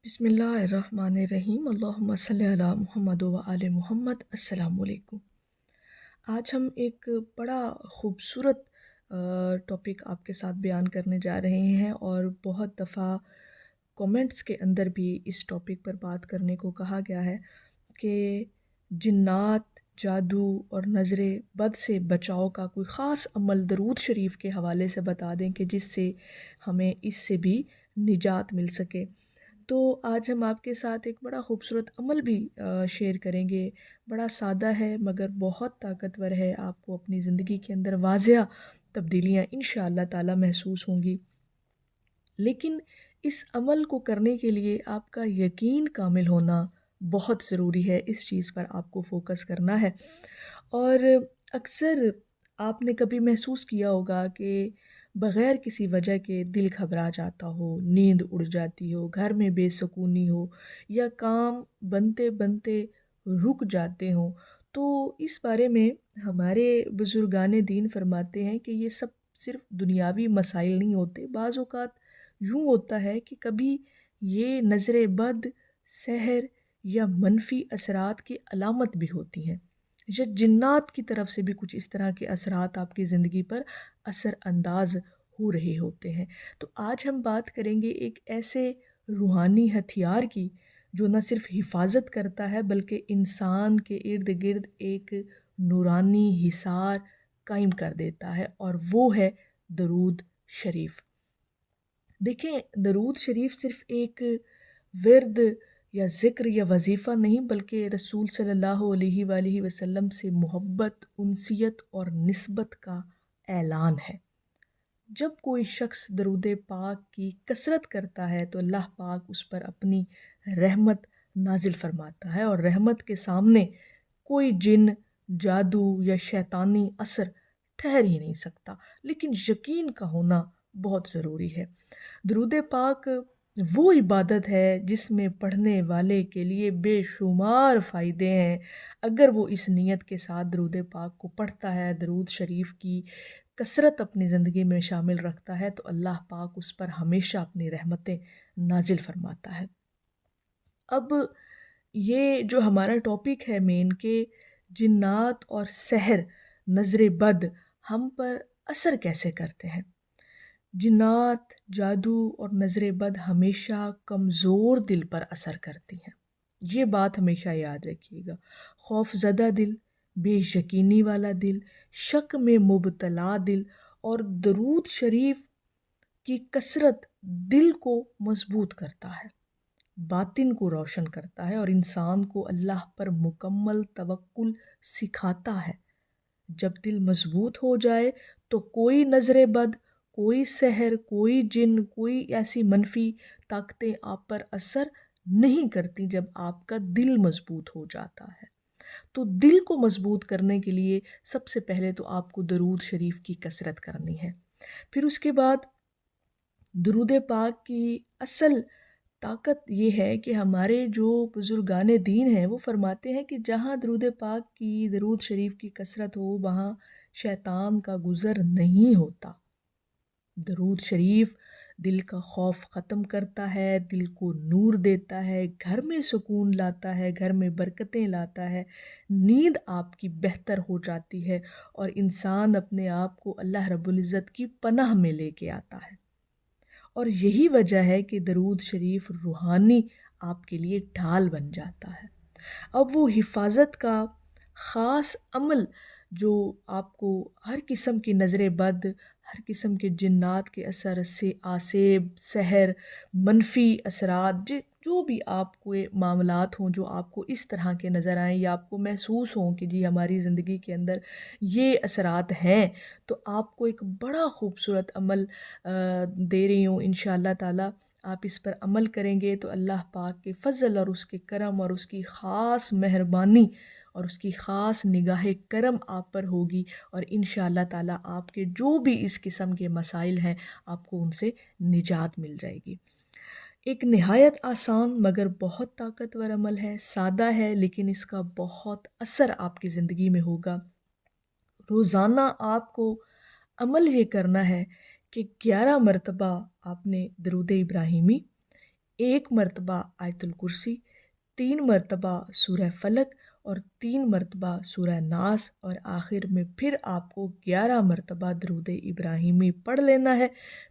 बिस्मिल्लाहिर्रहमानिर्रहीम अल्लाहुम्मा सल्ली अला मुहम्मद व आले मुहम्मद। अस्सलामु अलैकुम। आज हम एक बड़ा ख़ूबसूरत टॉपिक आपके साथ बयान करने जा रहे हैं और बहुत दफ़ा कमेंट्स के अंदर भी इस टॉपिक पर बात करने को कहा गया है कि जिन्नात, जादू और नज़र बद से बचाव का कोई ख़ास अमल दरूद शरीफ के हवाले से बता दें कि जिससे हमें इससे भी निजात मिल सके। तो आज हम आपके साथ एक बड़ा ख़ूबसूरत अमल भी शेयर करेंगे। बड़ा सादा है मगर बहुत ताकतवर है। आपको अपनी ज़िंदगी के अंदर वाज़िया तब्दीलियाँ इंशाअल्लाह ताला महसूस होंगी। लेकिन इस अमल को करने के लिए आपका यकीन कामिल होना बहुत ज़रूरी है। इस चीज़ पर आपको फ़ोकस करना है। और अक्सर आपने कभी महसूस किया होगा कि बग़ैर किसी वजह के दिल घबरा जाता हो, नींद उड़ जाती हो, घर में बेसुकूनी हो या काम बनते बनते रुक जाते हों। तो इस बारे में हमारे बुज़ुर्गान दीन फरमाते हैं कि ये सब सिर्फ़ दुनियावी मसाइल नहीं होते। बाज़ औक़ात यूँ होता है कि कभी ये नज़र बद, सहर या मनफी असरात की अलामत भी होती हैं, या जिन्नात की तरफ से भी कुछ इस तरह के असरात आपकी ज़िंदगी पर असर अंदाज हो रहे होते हैं। तो आज हम बात करेंगे एक ऐसे रूहानी हथियार की जो न सिर्फ हिफाजत करता है बल्कि इंसान के इर्द गिर्द एक नूरानी हिसार कायम कर देता है, और वो है दरूद शरीफ। देखें, दरूद शरीफ सिर्फ़ एक विर्द या ज़िक्र या वजीफ़ा नहीं बल्कि रसूल सल्लल्लाहु अलैहि वसल्लम से मोहब्बत, उनसियत और निस्बत का ऐलान है। जब कोई शख्स दरूद पाक की कसरत करता है तो अल्लाह पाक उस पर अपनी रहमत नाजिल फरमाता है, और रहमत के सामने कोई जिन, जादू या शैतानी असर ठहर ही नहीं सकता। लेकिन यकीन का होना बहुत ज़रूरी है। दरूद पाक वो इबादत है जिसमें पढ़ने वाले के लिए बेशुमार फ़ायदे हैं। अगर वो इस नीयत के साथ दरूद पाक को पढ़ता है, दरूद शरीफ की कसरत अपनी ज़िंदगी में शामिल रखता है, तो अल्लाह पाक उस पर हमेशा अपनी रहमतें नाजिल फरमाता है। अब ये जो हमारा टॉपिक है मेन के जिन्नात और सहर, नज़र बद हम पर असर कैसे करते हैं। जिन्नात, जादू और नज़र बद हमेशा कमज़ोर दिल पर असर करती हैं। ये बात हमेशा याद रखिएगा। खौफज़दा दिल, बेयकीनी वाला दिल, शक में मुबतला दिल और दरूद शरीफ की कसरत दिल को मजबूत करता है, बातिन को रोशन करता है और इंसान को अल्लाह पर मुकम्मल तवक्कुल सिखाता है। जब दिल मजबूत हो जाए तो कोई नज़र बद, कोई सहर, कोई जिन, कोई ऐसी मनफी ताकतें आप पर असर नहीं करती जब आपका दिल मजबूत हो जाता है। तो दिल को मजबूत करने के लिए सबसे पहले तो आपको दरूद शरीफ की कसरत करनी है। फिर उसके बाद दरूद पाक की असल ताकत ये है कि हमारे जो बुज़ुर्गान दीन हैं वो फरमाते हैं कि जहाँ दरूद पाक की, दरूद शरीफ की कसरत हो वहाँ शैतान का गुज़र नहीं होता। दरूद शरीफ दिल का खौफ ख़त्म करता है, दिल को नूर देता है, घर में सुकून लाता है, घर में बरकतें लाता है, नींद आपकी बेहतर हो जाती है और इंसान अपने आप को अल्लाह रब्बुल इज़्ज़त की पनाह में लेके आता है। और यही वजह है कि दरूद शरीफ रूहानी आपके लिए ढाल बन जाता है। अब वो हिफाजत का ख़ास अमल जो आपको हर किस्म की नज़र बद, हर किस्म के जिन्नात के असर से, आसेब, सहर, मनफी असरात, जो भी आपको ये मामलात हों जो आपको इस तरह के नज़र आएँ या आपको महसूस हों कि जी हमारी ज़िंदगी के अंदर ये असरात हैं, तो आपको एक बड़ा ख़ूबसूरत अमल दे रही हूँ इंशाअल्लाह ताला। आप इस पर अमल करेंगे तो अल्लाह पाक के फ़ज़ल और उसके करम और उसकी ख़ास मेहरबानी और उसकी ख़ास निगाह करम आप पर होगी, और इंशाअल्लाह ताला आपके जो भी इस किस्म के मसाइल हैं आपको उनसे निजात मिल जाएगी। एक नहायत आसान मगर बहुत ताकतवर अमल है, सादा है लेकिन इसका बहुत असर आपकी ज़िंदगी में होगा। रोज़ाना आपको अमल ये करना है कि 11 मरतबा आपने दरूद इब्राहिमी 1 مرتبہ آیت الکرسی، 3 مرتبہ سورہ فلق اور 3 مرتبہ سورہ ناس، اور آخر میں پھر آپ کو 11 مرتبہ درود ابراہیمی پڑھ لینا ہے۔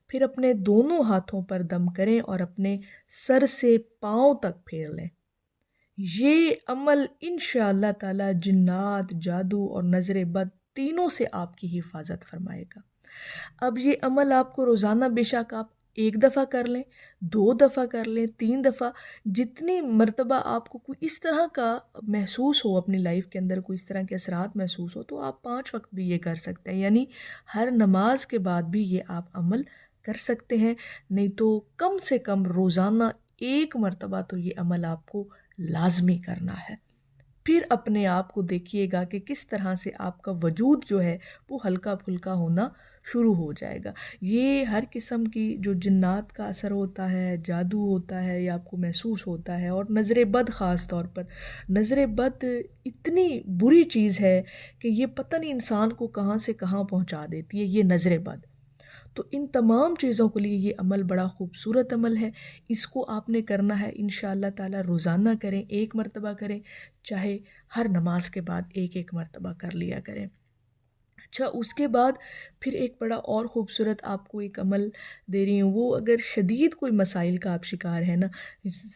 پھر اپنے دونوں ہاتھوں پر دم کریں اور اپنے سر سے پاؤں تک پھیر لیں۔ یہ عمل انشاءاللہ تعالی جنات، جادو اور نظر بد تینوں سے آپ کی حفاظت فرمائے گا۔ اب یہ عمل آپ کو روزانہ بے شک آپ 1 دفعہ کر لیں، 2 دفعہ کر لیں، 3 دفعہ، جتنی مرتبہ آپ کو کوئی اس طرح کا محسوس ہو، اپنی لائف کے اندر کوئی اس طرح کے اثرات محسوس ہو، تو آپ 5 وقت بھی یہ کر سکتے ہیں، یعنی ہر نماز کے بعد بھی یہ آپ عمل کر سکتے ہیں۔ نہیں تو کم سے کم روزانہ 1 مرتبہ تو یہ عمل آپ کو لازمی کرنا ہے۔ پھر اپنے آپ کو دیکھیے گا کہ کس طرح سے آپ کا وجود جو ہے وہ ہلکا پھلکا ہونا شروع ہو جائے گا۔ یہ ہر قسم کی جو جنات کا اثر ہوتا ہے، جادو ہوتا ہے، یہ آپ کو محسوس ہوتا ہے، اور نظر بد خاص طور پر، نظر بد اتنی بری چیز ہے کہ یہ پتہ نہیں انسان کو کہاں سے کہاں پہنچا دیتی ہے یہ نظر بد۔ تو ان تمام چیزوں کے لیے یہ عمل بڑا خوبصورت عمل ہے۔ اس کو آپ نے کرنا ہے انشاءاللہ تعالی روزانہ کریں، 1 مرتبہ کریں، چاہے ہر نماز کے بعد 1 مرتبہ کر لیا کریں۔ اچھا، اس کے بعد پھر ایک بڑا اور خوبصورت آپ کو ایک عمل دے رہی ہوں۔ وہ اگر شدید کوئی مسائل کا آپ شکار ہیں نا،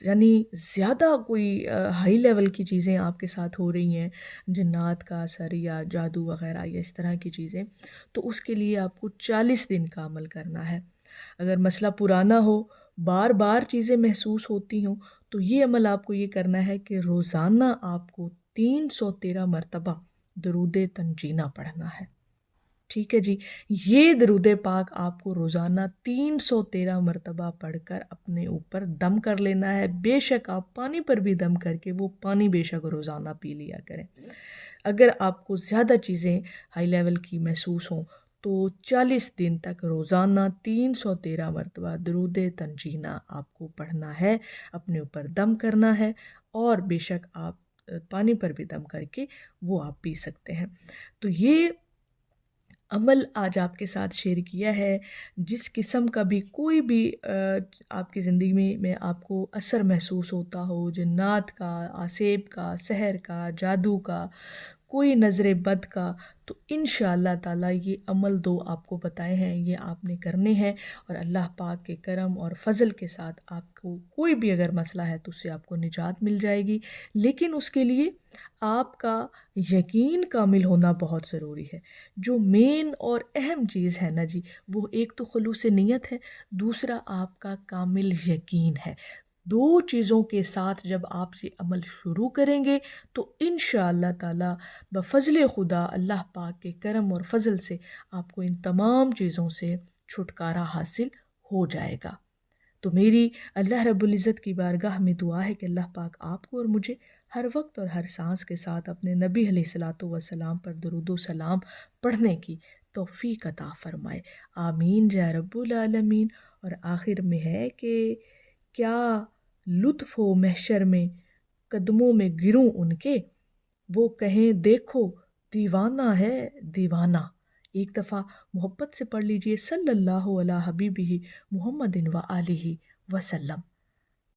یعنی زیادہ کوئی ہائی لیول کی چیزیں آپ کے ساتھ ہو رہی ہیں، جنات کا اثر یا جادو وغیرہ یا اس طرح کی چیزیں، تو اس کے لیے آپ کو 40 دن کا عمل کرنا ہے۔ اگر مسئلہ پرانا ہو، بار بار چیزیں محسوس ہوتی ہوں، تو یہ عمل آپ کو یہ کرنا ہے کہ روزانہ آپ کو 313 مرتبہ درود تنجینہ پڑھنا ہے۔ ٹھیک ہے جی، یہ درود پاک آپ کو روزانہ 313 مرتبہ پڑھ کر اپنے اوپر دم کر لینا ہے۔ بے شک آپ پانی پر بھی دم کر کے وہ پانی بے شک روزانہ پی لیا کریں۔ اگر آپ کو زیادہ چیزیں ہائی لیول کی محسوس ہوں تو 40 دن تک روزانہ 313 مرتبہ درود تنجینہ آپ کو پڑھنا ہے، اپنے اوپر دم کرنا ہے، اور بے شک آپ پانی پر بھی دم کر کے وہ آپ پی سکتے ہیں۔ تو یہ عمل آج آپ کے ساتھ شیئر کیا ہے۔ جس قسم کا بھی کوئی بھی آپ کی زندگی میں آپ کو اثر محسوس ہوتا ہو، جنات کا، آسیب کا، سحر کا، جادو کا، کوئی نظر بد کا، تو انشاءاللہ تعالی یہ عمل 2 آپ کو بتائے ہیں، یہ آپ نے کرنے ہیں، اور اللہ پاک کے کرم اور فضل کے ساتھ آپ کو کوئی بھی اگر مسئلہ ہے تو اس سے آپ کو نجات مل جائے گی۔ لیکن اس کے لیے آپ کا یقین کامل ہونا بہت ضروری ہے۔ جو مین اور اہم چیز ہے نا جی، وہ ایک تو خلوص نیت ہے، دوسرا آپ کا کامل یقین ہے۔ 2 چیزوں کے ساتھ جب آپ یہ عمل شروع کریں گے تو انشاءاللہ تعالی بفضل خدا، اللہ پاک کے کرم اور فضل سے آپ کو ان تمام چیزوں سے چھٹکارا حاصل ہو جائے گا۔ تو میری اللہ رب العزت کی بارگاہ میں دعا ہے کہ اللہ پاک آپ کو اور مجھے ہر وقت اور ہر سانس کے ساتھ اپنے نبی علیہ الصلاۃ والسلام پر درود و سلام پڑھنے کی توفیق عطا فرمائے۔ آمین یا رب العالمین۔ اور آخر میں ہے کہ کیا لطف ہو محشر میں قدموں میں گروں ان کے، وہ کہیں دیکھو دیوانہ ہے دیوانہ۔ ایک دفعہ محبت سے پڑھ لیجئے، صلی اللہ علیہ حبیبہ محمد و آلہ وسلم۔